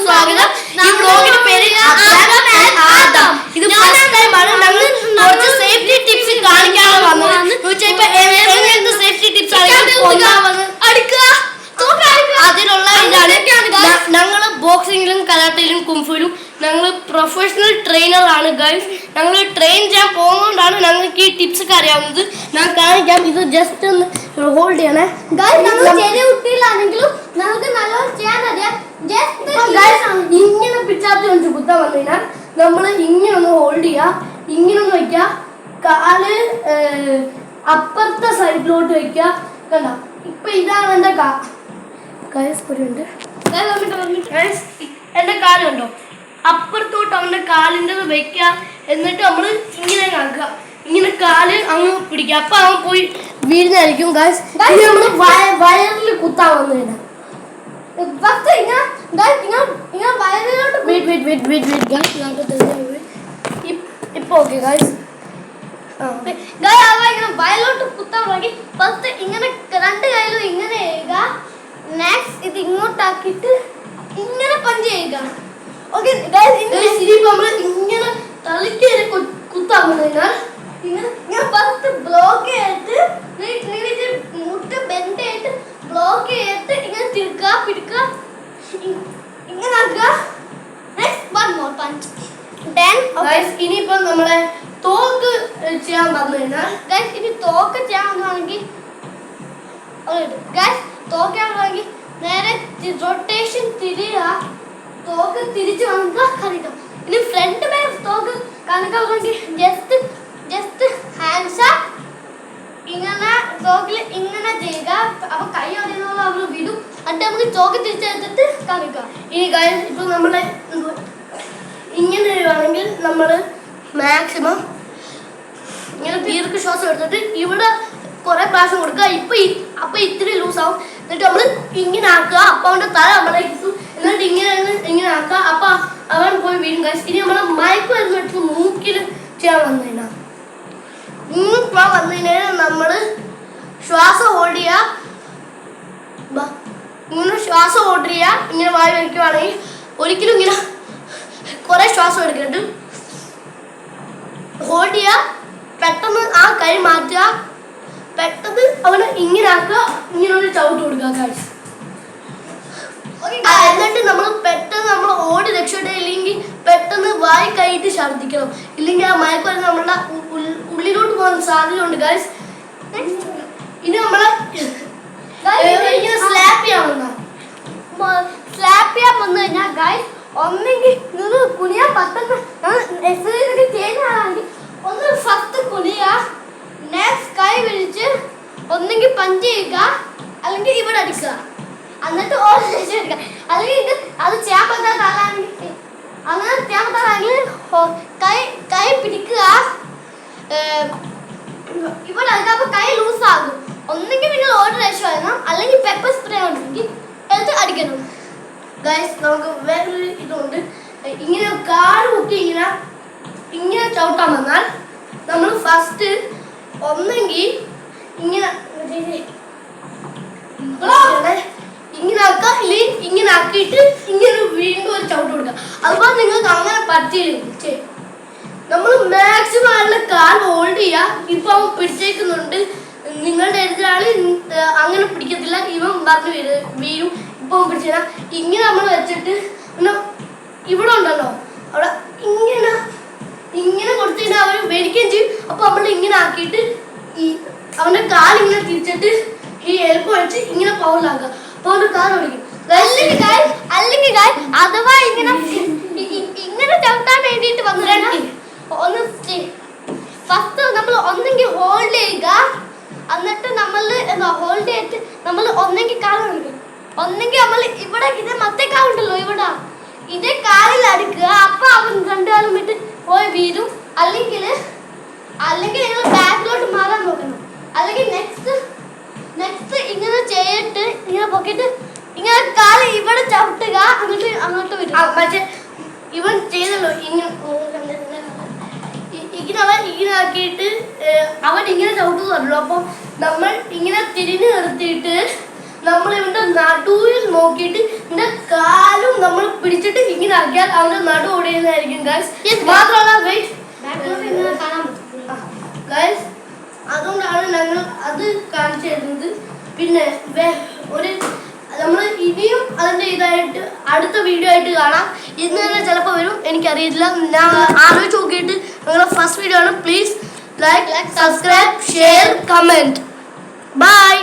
സ്വാഗതം. ഈ വ്ലോഗിന്റെ പേര് ആദം. ഇത് ഫസ്റ്റ് ടൈം ആണ് ഞങ്ങൾ കുറച്ച് സേഫ്റ്റി ടിപ്സ് കാണിക്കാനാണ് വന്നത്. എങ്ങനത്തെ സേഫ്റ്റി ടിപ്സ് അതിനുള്ള ഇതാണ്. ഞങ്ങള് ബോക്സിംഗിലും കരാട്ടയിലും കുംഫുയിലും ഞങ്ങൾ പ്രൊഫഷണൽ ട്രെയിനർ ആണ് ഗൈസ്. ഞങ്ങൾ ട്രെയിൻ ചെയ്യാൻ പോകുന്നതുകൊണ്ടാണ് ഞങ്ങൾക്ക് ഈ ടിപ്സ് ഒക്കെ അറിയാവുന്നത്. ഞാൻ കാണിക്കാം. ഇത് ജസ്റ്റ് ഒന്ന് ഹോൾഡ് ചെയ്യണേ ഗൈസ്. ഞങ്ങൾ ചെറിയ കുട്ടികളാണെങ്കിലും നമുക്ക് നല്ലോണം ചെയ്യാൻ അറിയാം. ഇങ്ങനെ പിച്ചാത്തി വെച്ച് കുത്താൻ വന്നു കഴിഞ്ഞാൽ നമ്മൾ ഇങ്ങനെ ഒന്ന് ഹോൾഡ് ചെയ്യുക, ഇങ്ങനെ ഒന്ന് വെക്കുക, കാല് അപ്പുറത്തെ സൈഡിലോട്ട് വെക്കുക. കണ്ടോ, ഇപ്പൊ ഇതാണ് എന്റെ എന്റെ കാല് കണ്ടോ, അപ്പുറത്തോട്ട് അവന്റെ കാലിൻ്റെ വെക്കുക. എന്നിട്ട് നമ്മൾ ഇങ്ങനെ ആക്കുക, ഇങ്ങനെ കാല് അങ്ങ് പിടിക്കുക. അപ്പൊ അവൻ പോയി വീഴുന്നതായിരിക്കും ഗൈസ്. നമ്മള് വയറിൽ കുത്താൻ വന്നു കഴിഞ്ഞാൽ ഇപ്പൊ ഓക്കെ ഗൈസ്. വയലോട്ട് കുത്താൻ തുടങ്ങി. ഫസ്റ്റ് ഇങ്ങനെ രണ്ട് കയ്യിലും ഇങ്ങനെ ചെയ്യുക. നെക്സ്റ്റ് ഇത് ഇങ്ങോട്ടാക്കിയിട്ട് ഇങ്ങനെ പഞ്ച് ചെയ്യുക. ഓക്കെ നമ്മള് ഇങ്ങനെ തളിക്ക് കുത്താൻ വന്നു കഴിഞ്ഞാൽ ഇങ്ങനെ ഫസ്റ്റ് ബ്ലോക്ക് ചെയ്തിട്ട് മുട്ട് ബെൻഡ് ചെയ്തിട്ട് ബ്ലോക്ക് ചെയ്തിട്ട് ഇങ്ങനെ തിരിക്കുക, പിടിക്കുക, ഇങ്ങനെ ആക്കുക. Next one more punch. ഇനിയിപ്പം നമ്മളെ തോക്ക് ചെയ്യാൻ പറഞ്ഞു കഴിഞ്ഞാൽ ഇനി തോക്ക് ചെയ്യാൻ വന്നാണെങ്കിൽ തോക്ക് ചെയ്യാൻ നേരെ റൊട്ടേഷൻ തിരിയുക. തോക്ക് തിരിച്ച് വന്നിട്ട് കളിക്കാം. ഇനി ഫ്രണ്ട് മേ തോക്ക് കണക്കാണെങ്കിൽ ജസ്റ്റ് ഹാൻഡ്സ് ഇങ്ങനെ തോക്കിൽ ഇങ്ങനെ ചെയ്യുക. അപ്പൊ കൈ അറിയുന്നത് അവർ വിടും. എന്നിട്ട് നമുക്ക് തോക്ക് തിരിച്ചെടുത്തിട്ട് കളിക്കാം. ഇനി ഇപ്പൊ നമ്മളെ ഇങ്ങനെ വരുവാണെങ്കിൽ നമ്മള് മാക്സിമം ഇങ്ങനെ ദീർഘശ്വാസം എടുത്തിട്ട് ഇവിടെ കുറെ പ്രാവശ്യം കൊടുക്കുക. അപ്പൊ ഇത്തിരി ലൂസാവും. എന്നിട്ട് നമ്മള് ഇങ്ങനെ ആക്കുക. അപ്പൊ അവന്റെ തല നമ്മളെ കിട്ടും. എന്നിട്ട് ഇങ്ങനെ ആക്കുക. അപ്പൊ അവൻ പോയി വീഴും ഗൈസ്. ഇനി നമ്മളെ മയക്ക് വരുന്നിട്ട് മൂക്കിൽ ചെയ്യാൻ വന്നു കഴിഞ്ഞാൽ നമ്മള് ശ്വാസം ഹോൾഡ് ചെയ്യുക. ഇങ്ങനെ ശ്വാസം ഹോൾഡ് ചെയ്യുക. ഇങ്ങനെ വായി വയ്ക്കുവാണെങ്കിൽ ഒരിക്കലും ഇങ്ങനെ കുറെ ശ്വാസം എടുക്കരുത്. ഹോൾഡ് ചെയ്യുക. പെട്ടെന്ന് ആ കൈ മാറ്റുക. പെട്ടെന്ന് അവന് ഇങ്ങനെ ആക്കുക. ഇങ്ങനെ ഒരു ചവിട്ട് കൊടുക്കുക ഗൈസ്. എന്നിട്ട് നമ്മൾ ഓടി രക്ഷപ്പെട്ടില്ല. ഇല്ലെങ്കിൽ പെട്ടെന്ന് വായി കൈയിട്ട് ഛർദ്ദിക്കണം. ഇല്ലെങ്കിൽ ആ മയക്ക് വരുന്ന നമ്മളുടെ ഉള്ളിലോട്ട് പോകാൻ സാധ്യതയുണ്ട് ഗൈസ്. ഇനി നമ്മളെ ഇങ്ങനെ സ്ലാപ്പ് ചെയ്യാൻ വന്നു കഴിഞ്ഞാൽ ഗൈസ് ഒന്നെങ്കിൽ നിങ്ങൾ കുനിയാൻ പറ്റുന്ന എക്സസൈസ് ചെയ്യുന്നതാണെങ്കിൽ ഒന്ന് ഫസ്റ്റ് കുനിയുക. നെക്സ്റ്റ് കൈ വിളിച്ച് ഒന്നെങ്കിൽ പഞ്ച് ചെയ്യുക, അല്ലെങ്കിൽ ഇവിടെ അടിക്കുക. എന്നിട്ട് എടുക്കുക. അല്ലെങ്കിൽ അത് ചെയ്യാൻ പറ്റാത്താണെങ്കിൽ അങ്ങനെ ചെയ്യാൻ പറ്റാതാണെങ്കിൽ കൈ പിടിക്കുക, ഇവിടെ അടിക്കുക. അപ്പൊ കൈ ലൂസാകും. ഒന്നെങ്കിൽ നിങ്ങൾ ഓർഡർ റേഷ്യോ ആയിരുന്നു, അല്ലെങ്കിൽ പെപ്പർ സ്പ്രേ ഉണ്ടെങ്കിൽ എടുത്ത് അടിക്കണം. ഗൈസ് നമുക്ക് വേറൊരു ഇതുണ്ട്. ഇങ്ങനെ കാല് കുത്തി ഇങ്ങനെ ചവിട്ടാൻ വന്നാൽ നമ്മൾ ഫസ്റ്റ് ഒന്നെങ്കിൽ ഇങ്ങനെ ആക്കുക, ഇല്ലെങ്കിൽ ഇങ്ങനെ ആക്കിയിട്ട് ഇങ്ങനെ വീണ്ടും ഒരു ചവിട്ട് കൊടുക്കുക. അതുപോലെ നിങ്ങൾക്ക് അങ്ങനെ പറ്റിയില്ലെങ്കിൽ നമ്മൾ മാക്സിമം ആളുടെ കാൽ ഹോൾഡ് ചെയ്യുക. ഇപ്പൊ അവൻ പിടിച്ചേക്കുന്നുണ്ട്. നിങ്ങളുടെ എതിരാളി അങ്ങനെ പിടിക്കത്തില്ല. ഇവൻ പറഞ്ഞു വീഴും. ഇപ്പൊ പിടിച്ചാൽ ഇങ്ങനെ നമ്മൾ വെച്ചിട്ട് ഇവിടെ ഉണ്ടല്ലോ, അവിടെ ഇങ്ങനെ കൊടുത്തു കഴിഞ്ഞാൽ അവർ മേടിക്കുകയും ചെയ്യും. അപ്പൊ നമ്മൾ ഇങ്ങനെ ആക്കിയിട്ട് അവന്റെ കാലിങ്ങനെ തിരിച്ചിട്ട് ഈ എൽപ്പ് വെച്ച് ഇങ്ങനെ പൗലാക്കുക. അപ്പൊ അവന്റെ കാൽ ഓടിക്കും. അല്ലെങ്കിൽ അഥവാ ഇങ്ങനെ ചവിട്ടാൻ വേണ്ടിയിട്ട് വന്നു ഒന്ന് ഫസ്റ്റ് നമ്മൾ ഒന്നെങ്കിൽ ഹോൾഡ് ചെയ്യുക. എന്നിട്ട് നമ്മൾ ഹോൾഡ് ചെയ്തിട്ട് നമ്മൾ ഒന്നെങ്കിൽ കാൽ കാണിക്കും, ഒന്നെങ്കിൽ നമ്മൾ ഇവിടെ ഇതേ മറ്റേ കാലുണ്ടല്ലോ ഇവിടെ ഇതേ കാലിൽ അടിക്കുക. അപ്പൊ അവൻ രണ്ടുകാലം വിട്ട് പോയി വീഴും. അല്ലെങ്കിൽ നിങ്ങൾ ബാക്കിലോട്ട് മാറാൻ നോക്കണം. അല്ലെങ്കിൽ നെക്സ്റ്റ് ഇങ്ങനെ ചെയ്തിട്ട് ഇങ്ങനെ പൊക്കിയിട്ട് ഇങ്ങനെ കാല് ഇവിടെ ചവിട്ടുക. എന്നിട്ട് അങ്ങോട്ട് വരും. പക്ഷെ ഇവൻ ചെയ്തല്ലോ ഇങ്ങനെ ഇങ്ങനെ ആക്കിയിട്ട് അവൻ ഇങ്ങനെ ചവിട്ട് തരുള്ളൂ. അപ്പൊ നമ്മൾ ഇങ്ങനെ തിരിഞ്ഞു നിർത്തിയിട്ട് നമ്മൾ ഇവന്റെ നടുവിൽ നോക്കിയിട്ട് ഇവന്റെ കാലും നമ്മൾ പിടിച്ചിട്ട് ഇങ്ങനെ ആക്കിയാൽ അവന്റെ നടു ഓടിയുന്നതായിരിക്കും ഗൈസ്. Yes, guys. മാത്രമല്ല വെയിറ്റ് ബാക്ക്ഗ്രൗണ്ട് ഇങ്ങനെ കാണാൻ പറ്റും. ഗൈസ്, അതുകൊണ്ടാണ് ഞങ്ങൾ അത് കാണിച്ചു തരുന്നത്. പിന്നെ ഒരു നമ്മൾ ഇനിയും അതിന്റെ ഇതായിട്ട് അടുത്ത വീഡിയോ ആയിട്ട് കാണാം. ഇന്ന് തന്നെ ചിലപ്പോൾ വരും, എനിക്കറിയില്ല. ഞാൻ ആലോചിച്ച് നോക്കിയിട്ട് നിങ്ങളുടെ ഫസ്റ്റ് വീഡിയോ ആണ്. Please like, subscribe, share, comment. By.